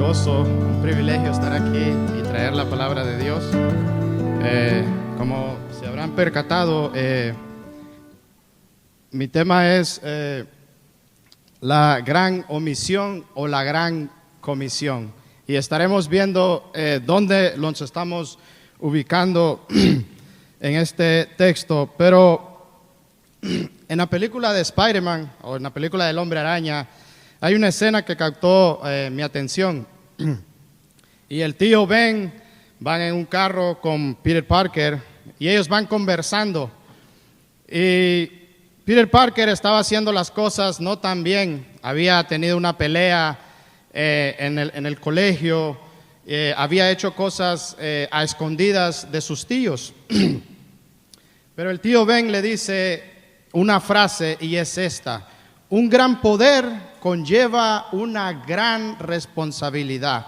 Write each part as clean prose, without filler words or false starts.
gozo, un privilegio estar aquí y traer la palabra de Dios. Como se habrán percatado, mi tema es la gran omisión o la gran comisión. Y estaremos viendo dónde nos estamos ubicando en este texto. Pero en la película de Spider-Man o en la película del Hombre Araña, hay una escena que captó mi atención. Y el tío Ben van en un carro con Peter Parker y ellos van conversando. Y Peter Parker estaba haciendo las cosas no tan bien. Había tenido una pelea en el colegio. Había hecho cosas a escondidas de sus tíos. Pero el tío Ben le dice una frase y es esta: un gran poder conlleva una gran responsabilidad.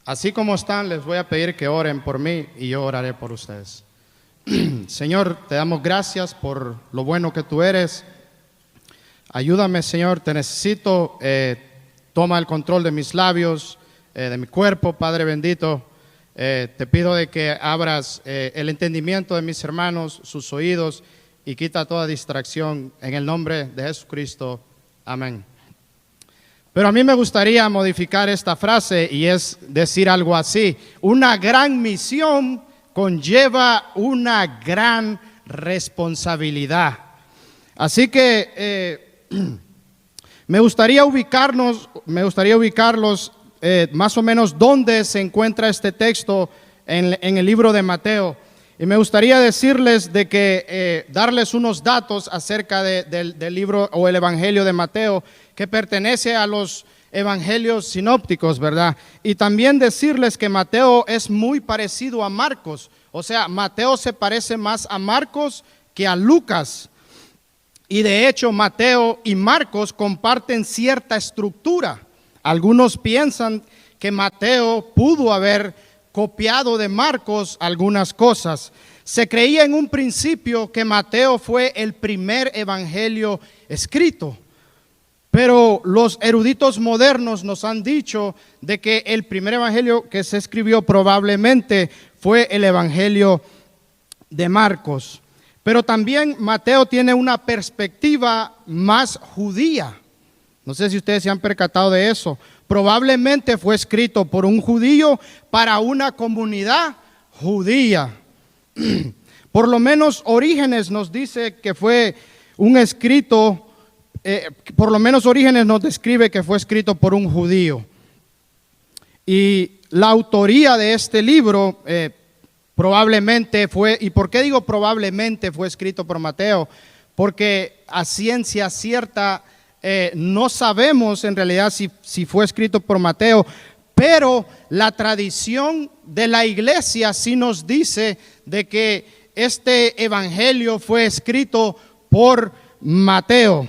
Así como están, les voy a pedir que oren por mí y yo oraré por ustedes. Señor, te damos gracias por lo bueno que tú eres. Ayúdame, Señor, te necesito. Toma el control de mis labios, de mi cuerpo, Padre bendito. Te pido de que abras el entendimiento de mis hermanos, sus oídos, y quita toda distracción en el nombre de Jesucristo. Amén. Pero a mí me gustaría modificar esta frase y es decir algo así: una gran misión conlleva una gran responsabilidad. Así que me gustaría ubicarlos más o menos dónde se encuentra este texto en el libro de Mateo. Y me gustaría decirles de que darles unos datos acerca del libro o el Evangelio de Mateo, que pertenece a los evangelios sinópticos, ¿verdad? Y también decirles que Mateo es muy parecido a Marcos. O sea, Mateo se parece más a Marcos que a Lucas. Y de hecho, Mateo y Marcos comparten cierta estructura. Algunos piensan que Mateo pudo haber copiado de Marcos algunas cosas. Se creía en un principio que Mateo fue el primer evangelio escrito, pero los eruditos modernos nos han dicho de que el primer evangelio que se escribió probablemente fue el evangelio de Marcos. Pero también Mateo tiene una perspectiva más judía. No sé si ustedes se han percatado de eso. Probablemente fue escrito por un judío para una comunidad judía. Por lo menos Orígenes nos dice que fue un escrito, por lo menos Orígenes nos describe que fue escrito por un judío. Y la autoría de este libro probablemente fue, ¿y por qué digo probablemente fue escrito por Mateo? Porque a ciencia cierta no sabemos en realidad si fue escrito por Mateo, pero la tradición de la iglesia sí nos dice de que este evangelio fue escrito por Mateo.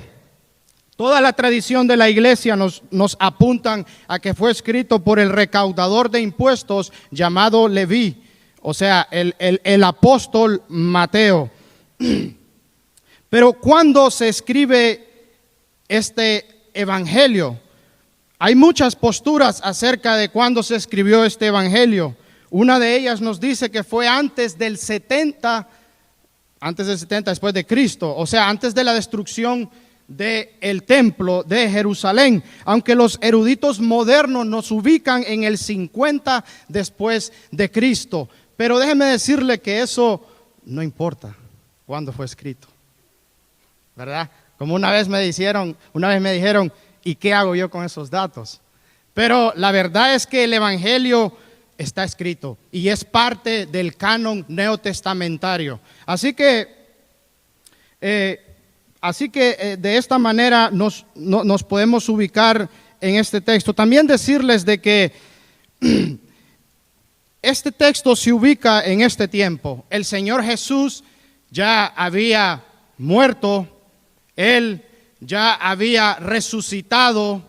Toda la tradición de la iglesia nos apuntan a que fue escrito por el recaudador de impuestos llamado Leví, o sea, el apóstol Mateo. Pero cuando se escribe este evangelio, hay muchas posturas acerca de cuándo se escribió este evangelio. Una de ellas nos dice que fue antes del 70 después de Cristo, o sea, antes de la destrucción del templo de Jerusalén, aunque los eruditos modernos nos ubican en el 50 después de Cristo. Pero déjeme decirle que eso no importa cuándo fue escrito, ¿verdad? Como una vez me dijeron, ¿y qué hago yo con esos datos? Pero la verdad es que el evangelio está escrito y es parte del canon neotestamentario. Así que de esta manera nos podemos ubicar en este texto. También decirles de que este texto se ubica en este tiempo. El Señor Jesús ya había muerto, Él ya había resucitado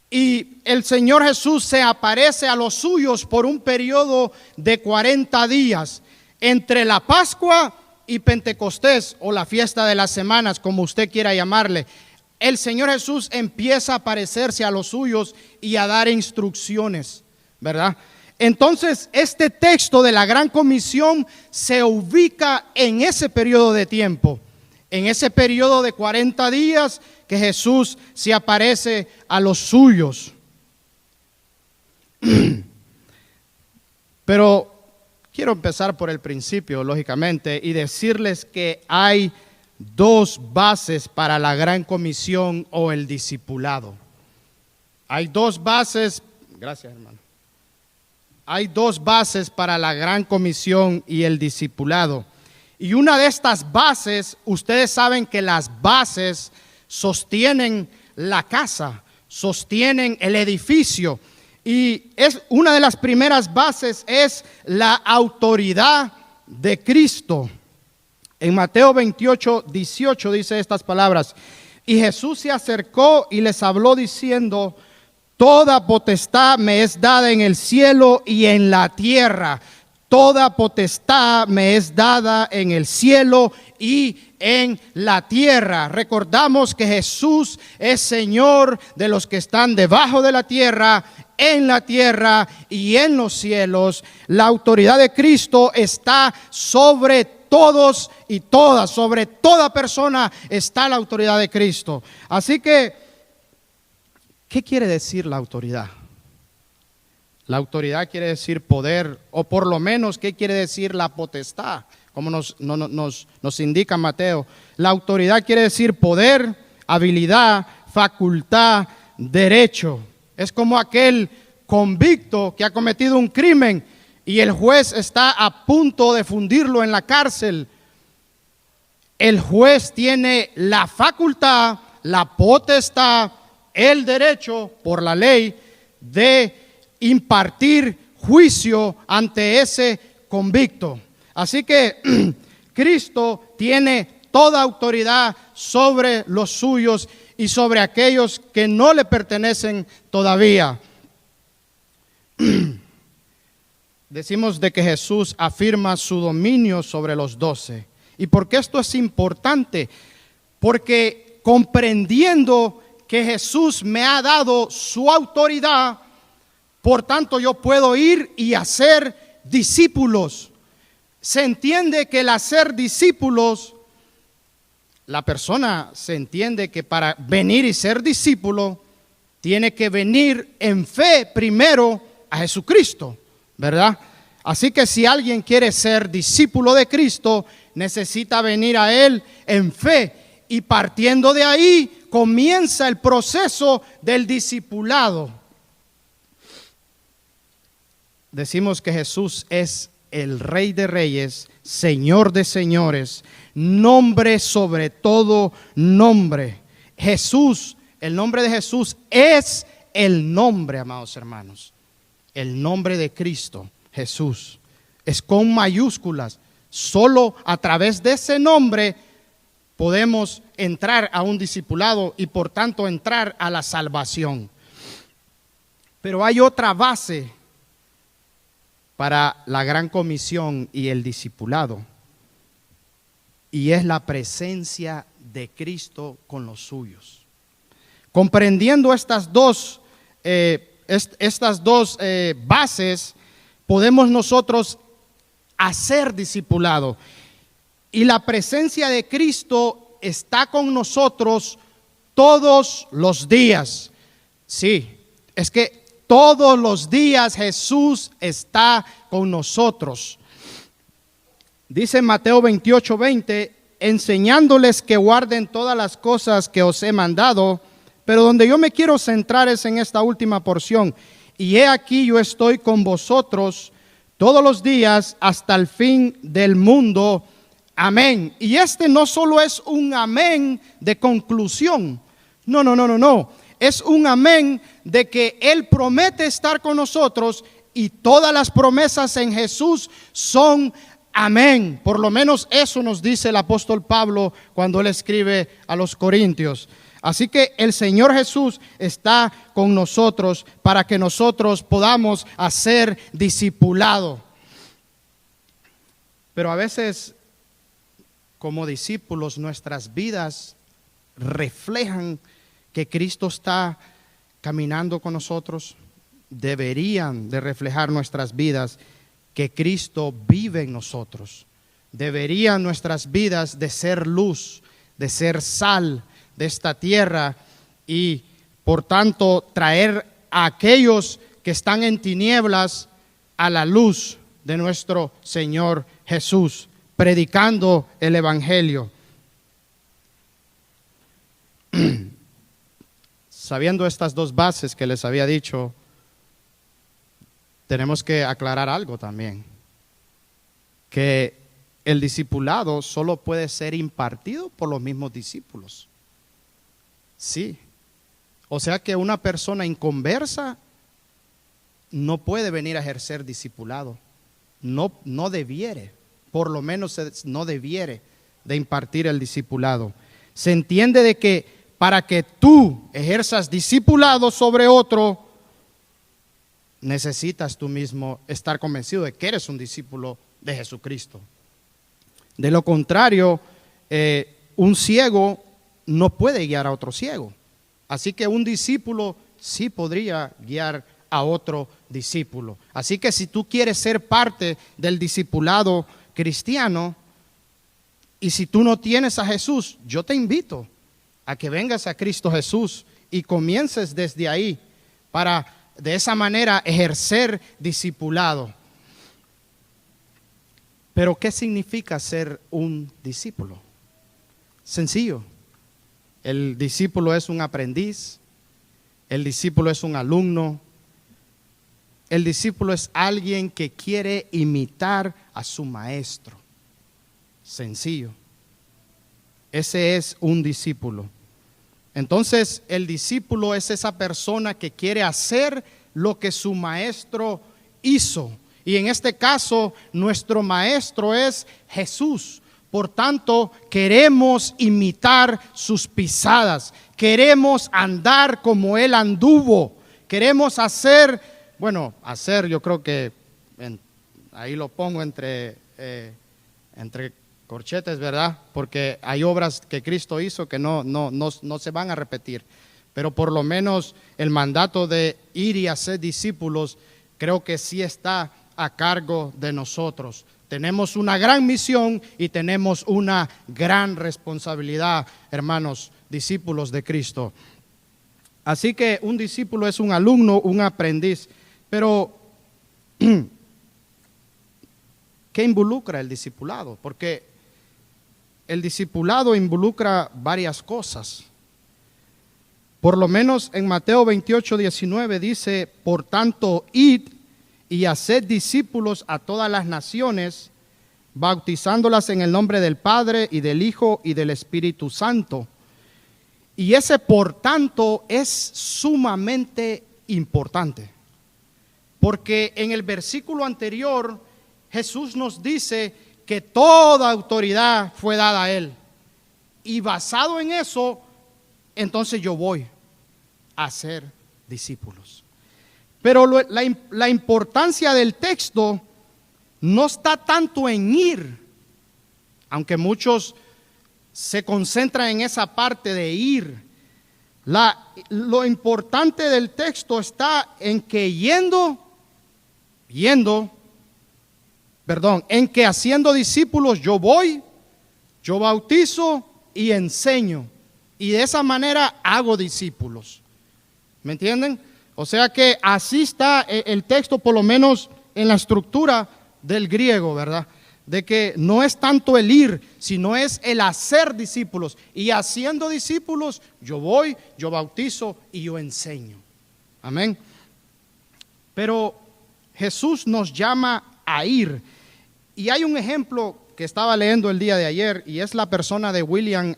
y el Señor Jesús se aparece a los suyos por un periodo de 40 días entre la Pascua y Pentecostés, o la fiesta de las semanas, como usted quiera llamarle. el Señor Jesús empieza a parecerse a los suyos y a dar instrucciones, ¿verdad? Entonces, este texto de la Gran Comisión se ubica en ese periodo de tiempo, en ese periodo de 40 días que Jesús se aparece a los suyos. Pero quiero empezar por el principio, lógicamente, y decirles que hay dos bases para la Gran Comisión o el discipulado. Hay dos bases, gracias hermano. Hay dos bases para la Gran Comisión y el discipulado. Y una de estas bases, ustedes saben que las bases sostienen la casa, sostienen el edificio. Y es una de las primeras bases es la autoridad de Cristo. En Mateo 28, 18 dice estas palabras: y Jesús se acercó y les habló diciendo: toda potestad me es dada en el cielo y en la tierra. Toda potestad me es dada en el cielo y en la tierra. Recordamos que Jesús es Señor de los que están debajo de la tierra, en la tierra y en los cielos. La autoridad de Cristo está sobre todos y todas, sobre toda persona está la autoridad de Cristo. Así que, ¿qué quiere decir la autoridad? La autoridad quiere decir poder, o por lo menos, ¿qué quiere decir la potestad? Como nos indica Mateo. La autoridad quiere decir poder, habilidad, facultad, derecho. Es como aquel convicto que ha cometido un crimen y el juez está a punto de fundirlo en la cárcel. El juez tiene la facultad, la potestad, el derecho por la ley de impartir juicio ante ese convicto. Así que Cristo tiene toda autoridad sobre los suyos y sobre aquellos que no le pertenecen todavía. Decimos de que Jesús afirma su dominio sobre los 12. ¿Y por qué esto es importante? Porque comprendiendo que Jesús me ha dado su autoridad, por tanto yo puedo ir y hacer discípulos. Se entiende que el hacer discípulos, la persona se entiende que para venir y ser discípulo, tiene que venir en fe primero a Jesucristo, ¿verdad? Así que si alguien quiere ser discípulo de Cristo, necesita venir a Él en fe. Y partiendo de ahí, comienza el proceso del discipulado. Decimos que Jesús es el Rey de Reyes, Señor de Señores, nombre sobre todo nombre. Jesús, el nombre de Jesús es el nombre, amados hermanos. El nombre de Cristo, Jesús, es con mayúsculas. Solo a través de ese nombre podemos entrar a un discipulado y por tanto entrar a la salvación. Pero hay otra base para la Gran Comisión y el discipulado, y es la presencia de Cristo con los suyos. Comprendiendo estas dos bases, podemos nosotros hacer discipulado. Y la presencia de Cristo está con nosotros todos los días. Sí, es que todos los días Jesús está con nosotros. Dice Mateo 28, 20, enseñándoles que guarden todas las cosas que os he mandado. Pero donde yo me quiero centrar es en esta última porción. Y he aquí yo estoy con vosotros todos los días hasta el fin del mundo. Amén. Y este no solo es un amén de conclusión. No. Es un amén de que Él promete estar con nosotros y todas las promesas en Jesús son amén. Por lo menos eso nos dice el apóstol Pablo cuando él escribe a los Corintios. Así que el Señor Jesús está con nosotros para que nosotros podamos hacer discipulado. Pero a veces, como discípulos, nuestras vidas reflejan que Cristo está caminando con nosotros. Deberían de reflejar nuestras vidas que Cristo vive en nosotros. Deberían nuestras vidas de ser luz, de ser sal de esta tierra y por tanto traer a aquellos que están en tinieblas a la luz de nuestro Señor Jesús, predicando el Evangelio. Sabiendo estas dos bases que les había dicho, tenemos que aclarar algo también, que el discipulado solo puede ser impartido por los mismos discípulos. Sí. O sea que una persona inconversa no puede venir a ejercer discipulado. No debiere, por lo menos no debiere de impartir el discipulado. Se entiende de que para que tú ejerzas discipulado sobre otro, necesitas tú mismo estar convencido de que eres un discípulo de Jesucristo. De lo contrario, un ciego no puede guiar a otro ciego. Así que un discípulo sí podría guiar a otro discípulo. Así que si tú quieres ser parte del discipulado cristiano y si tú no tienes a Jesús, yo te invito a que vengas a Cristo Jesús y comiences desde ahí para de esa manera ejercer discipulado. Pero ¿qué significa ser un discípulo? Sencillo. El discípulo es un aprendiz, el discípulo es un alumno, el discípulo es alguien que quiere imitar a su maestro. Sencillo. Ese es un discípulo. Entonces, el discípulo es esa persona que quiere hacer lo que su maestro hizo. Y en este caso, nuestro maestro es Jesús. Por tanto, queremos imitar sus pisadas. Queremos andar como Él anduvo. Queremos hacer, yo creo que ahí lo pongo entre corchetes, ¿verdad? Porque hay obras que Cristo hizo que no se van a repetir. Pero por lo menos el mandato de ir y hacer discípulos, creo que sí está a cargo de nosotros. Tenemos una gran misión y tenemos una gran responsabilidad, hermanos, discípulos de Cristo. Así que un discípulo es un alumno, un aprendiz. Pero, ¿qué involucra el discipulado? Porque el discipulado involucra varias cosas. Por lo menos en Mateo 28:19 dice, por tanto, id y haced discípulos a todas las naciones, bautizándolas en el nombre del Padre y del Hijo y del Espíritu Santo. Y ese por tanto es sumamente importante, porque en el versículo anterior Jesús nos dice que toda autoridad fue dada a Él. Y basado en eso, entonces yo voy a ser discípulos. Pero la importancia del texto no está tanto en ir, aunque muchos se concentran en esa parte de ir. Lo importante del texto está en que en que haciendo discípulos yo voy, yo bautizo y enseño. Y de esa manera hago discípulos. ¿Me entienden? O sea que así está el texto, por lo menos en la estructura del griego, ¿verdad? De que no es tanto el ir, sino es el hacer discípulos. Y haciendo discípulos, yo voy, yo bautizo y yo enseño. Amén. Pero Jesús nos llama a ir. Y hay un ejemplo que estaba leyendo el día de ayer, y es la persona de William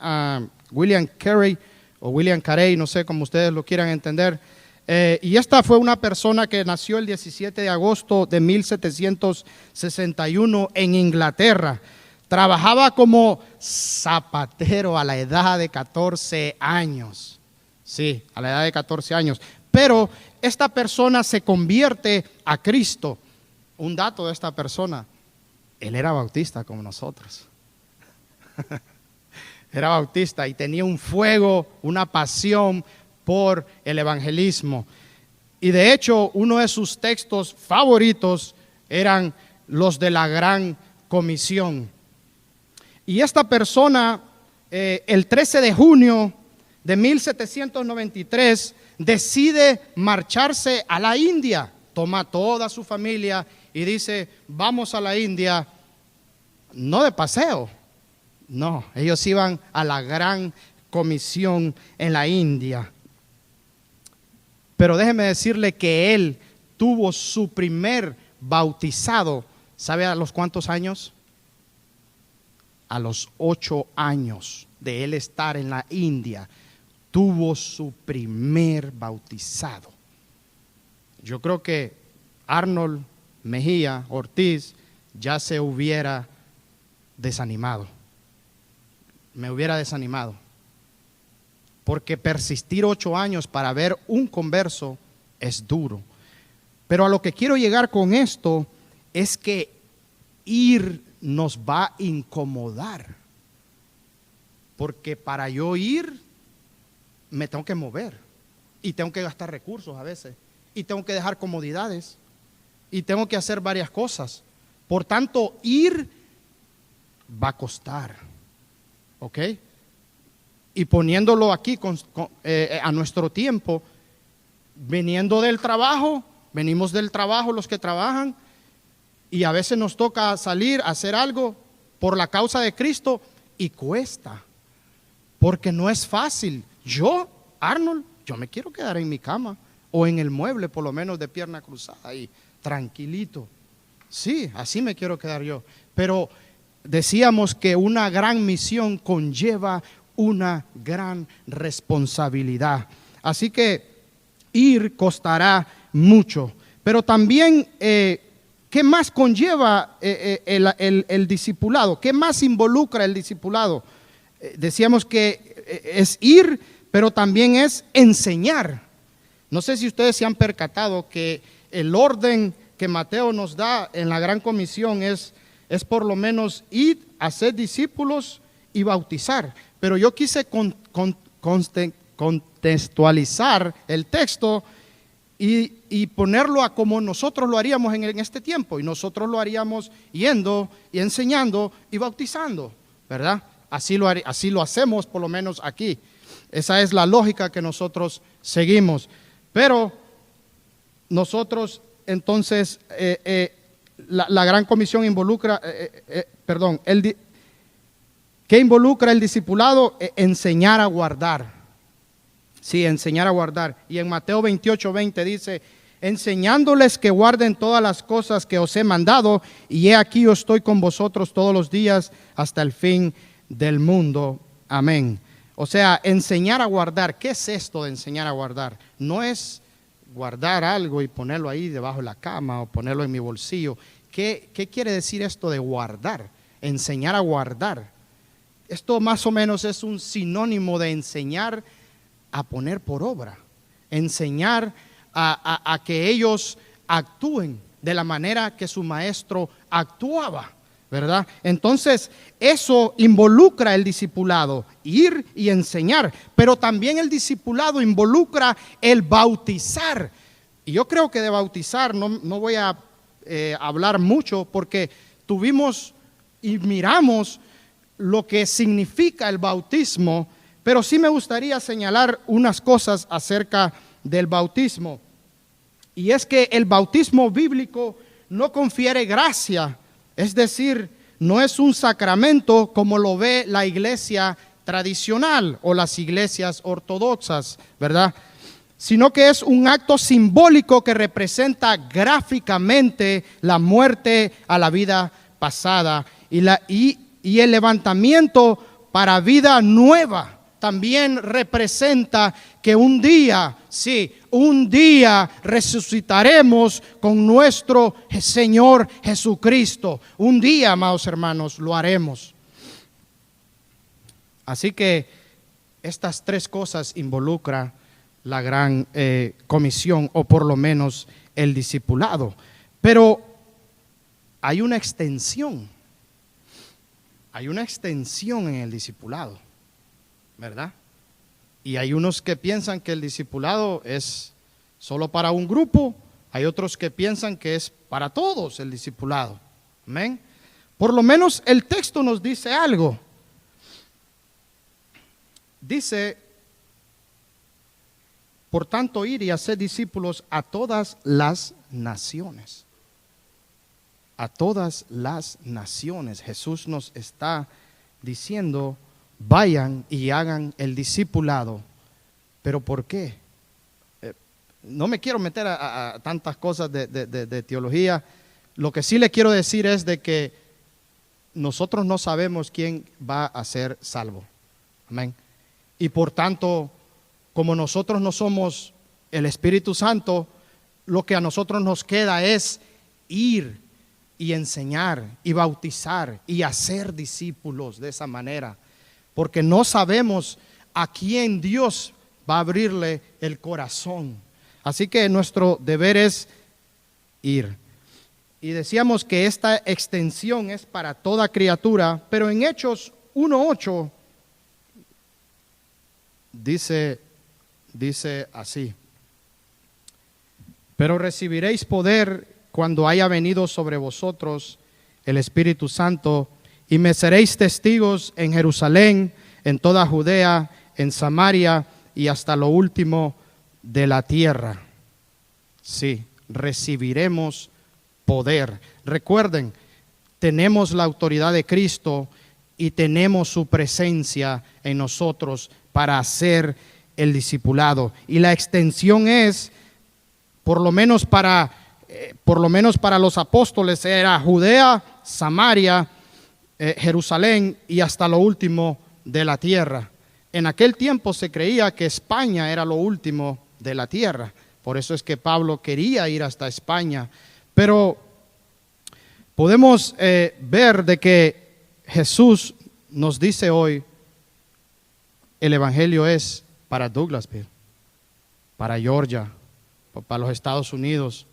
Carey, o William Carey, no sé cómo ustedes lo quieran entender. Y esta fue una persona que nació el 17 de agosto de 1761 en Inglaterra. Trabajaba como zapatero a la edad de 14 años. Sí, a la edad de 14 años. Pero esta persona se convierte a Cristo. Un dato de esta persona: él era bautista como nosotros. era bautista y tenía un fuego, una pasión por el evangelismo. Y de hecho, uno de sus textos favoritos eran los de la Gran Comisión. Y esta persona, el 13 de junio de 1793, decide marcharse a la India. Toma toda su familia y dice, vamos a la India, no de paseo. No, ellos iban a la Gran Comisión en la India. Pero déjeme decirle que él tuvo su primer bautizado, ¿sabe a los cuántos años? A los 8 años de él estar en la India, tuvo su primer bautizado. Yo creo que Arnold Mejía Ortiz ya se hubiera desanimado. Me hubiera desanimado. Porque persistir 8 años para ver un converso es duro. Pero a lo que quiero llegar con esto es que ir nos va a incomodar. Porque para yo ir, me tengo que mover. Y tengo que gastar recursos a veces. Y tengo que dejar comodidades. Y tengo que hacer varias cosas. Por tanto, ir va a costar. ¿Ok? Y poniéndolo aquí a nuestro tiempo, viniendo del trabajo, venimos del trabajo los que trabajan, y a veces nos toca salir a hacer algo por la causa de Cristo y cuesta, porque no es fácil. Yo, Arnold, yo me quiero quedar en mi cama o en el mueble, por lo menos de pierna cruzada, ahí, tranquilito. Sí, así me quiero quedar yo. Pero decíamos que una gran misión conlleva una gran responsabilidad. Así que ir costará mucho. Pero también, ¿qué más conlleva el discipulado? ¿Qué más involucra el discipulado? Decíamos que es ir, pero también es enseñar. No sé si ustedes se han percatado que el orden que Mateo nos da en la Gran Comisión es por lo menos ir, hacer discípulos y bautizar. Pero yo quise contextualizar el texto y ponerlo a como nosotros lo haríamos en este tiempo. Y nosotros lo haríamos yendo y enseñando y bautizando, ¿verdad? Así lo hacemos por lo menos aquí. Esa es la lógica que nosotros seguimos. Pero nosotros entonces, la Gran Comisión involucra, ¿qué involucra el discipulado? Enseñar a guardar. Sí, enseñar a guardar. Y en Mateo 28:20 dice, enseñándoles que guarden todas las cosas que os he mandado, y he aquí yo estoy con vosotros todos los días hasta el fin del mundo. Amén. O sea, enseñar a guardar. ¿Qué es esto de enseñar a guardar? No es guardar algo y ponerlo ahí debajo de la cama o ponerlo en mi bolsillo. ¿Qué quiere decir esto de guardar? Enseñar a guardar. Esto más o menos es un sinónimo de enseñar a poner por obra. Enseñar a que ellos actúen de la manera que su maestro actuaba, ¿verdad? Entonces, eso involucra el discipulado, ir y enseñar, pero también el discipulado involucra el bautizar. Y yo creo que de bautizar no voy a hablar mucho, porque tuvimos y miramos lo que significa el bautismo, pero sí me gustaría señalar unas cosas acerca del bautismo. Y es que el bautismo bíblico no confiere gracia. Es decir, no es un sacramento como lo ve la iglesia tradicional o las iglesias ortodoxas, ¿verdad? Sino que es un acto simbólico que representa gráficamente la muerte a la vida pasada y el levantamiento para vida nueva. También representa que un día resucitaremos con nuestro Señor Jesucristo. Un día, amados hermanos, lo haremos. Así que estas tres cosas involucran la Gran Comisión, o por lo menos el discipulado. Pero hay una extensión en el discipulado. ¿verdad? Y hay unos que piensan que el discipulado es solo para un grupo, hay otros que piensan que es para todos el discipulado. Amén. Por lo menos el texto nos dice algo. Dice, por tanto, ir y hacer discípulos a todas las naciones. A todas las naciones. Jesús nos está diciendo, vayan y hagan el discipulado. ¿Pero por qué? No me quiero meter a tantas cosas de teología. Lo que sí le quiero decir es de que nosotros no sabemos quién va a ser salvo. Amén. Y por tanto, como nosotros no somos el Espíritu Santo, lo que a nosotros nos queda es ir y enseñar y bautizar y hacer discípulos de esa manera. Porque no sabemos a quién Dios va a abrirle el corazón. Así que nuestro deber es ir. Y decíamos que esta extensión es para toda criatura, pero en Hechos 1:8 dice así: pero recibiréis poder cuando haya venido sobre vosotros el Espíritu Santo, y me seréis testigos en Jerusalén, en toda Judea, en Samaria y hasta lo último de la tierra. Sí, recibiremos poder. Recuerden, tenemos la autoridad de Cristo y tenemos su presencia en nosotros para hacer el discipulado. Y la extensión es, por lo menos para los apóstoles, era Judea, Samaria, Jerusalén y hasta lo último de la tierra. En aquel tiempo se creía que España era lo último de la tierra. Por eso es que Pablo quería ir hasta España. Pero podemos ver de que Jesús nos dice hoy, el evangelio es para Douglasville, para Georgia, para los Estados Unidos.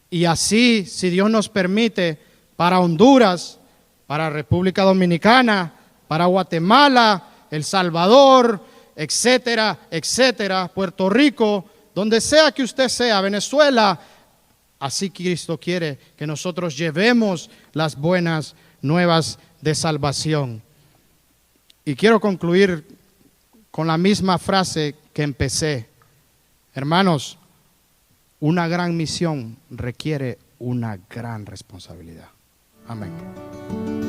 Y así, si Dios nos permite, para Honduras, para República Dominicana, para Guatemala, El Salvador, etcétera, etcétera, Puerto Rico, donde sea que usted sea, Venezuela. Así Cristo quiere que nosotros llevemos las buenas nuevas de salvación. Y quiero concluir con la misma frase que empecé. Hermanos, una gran misión requiere una gran responsabilidad. Amén.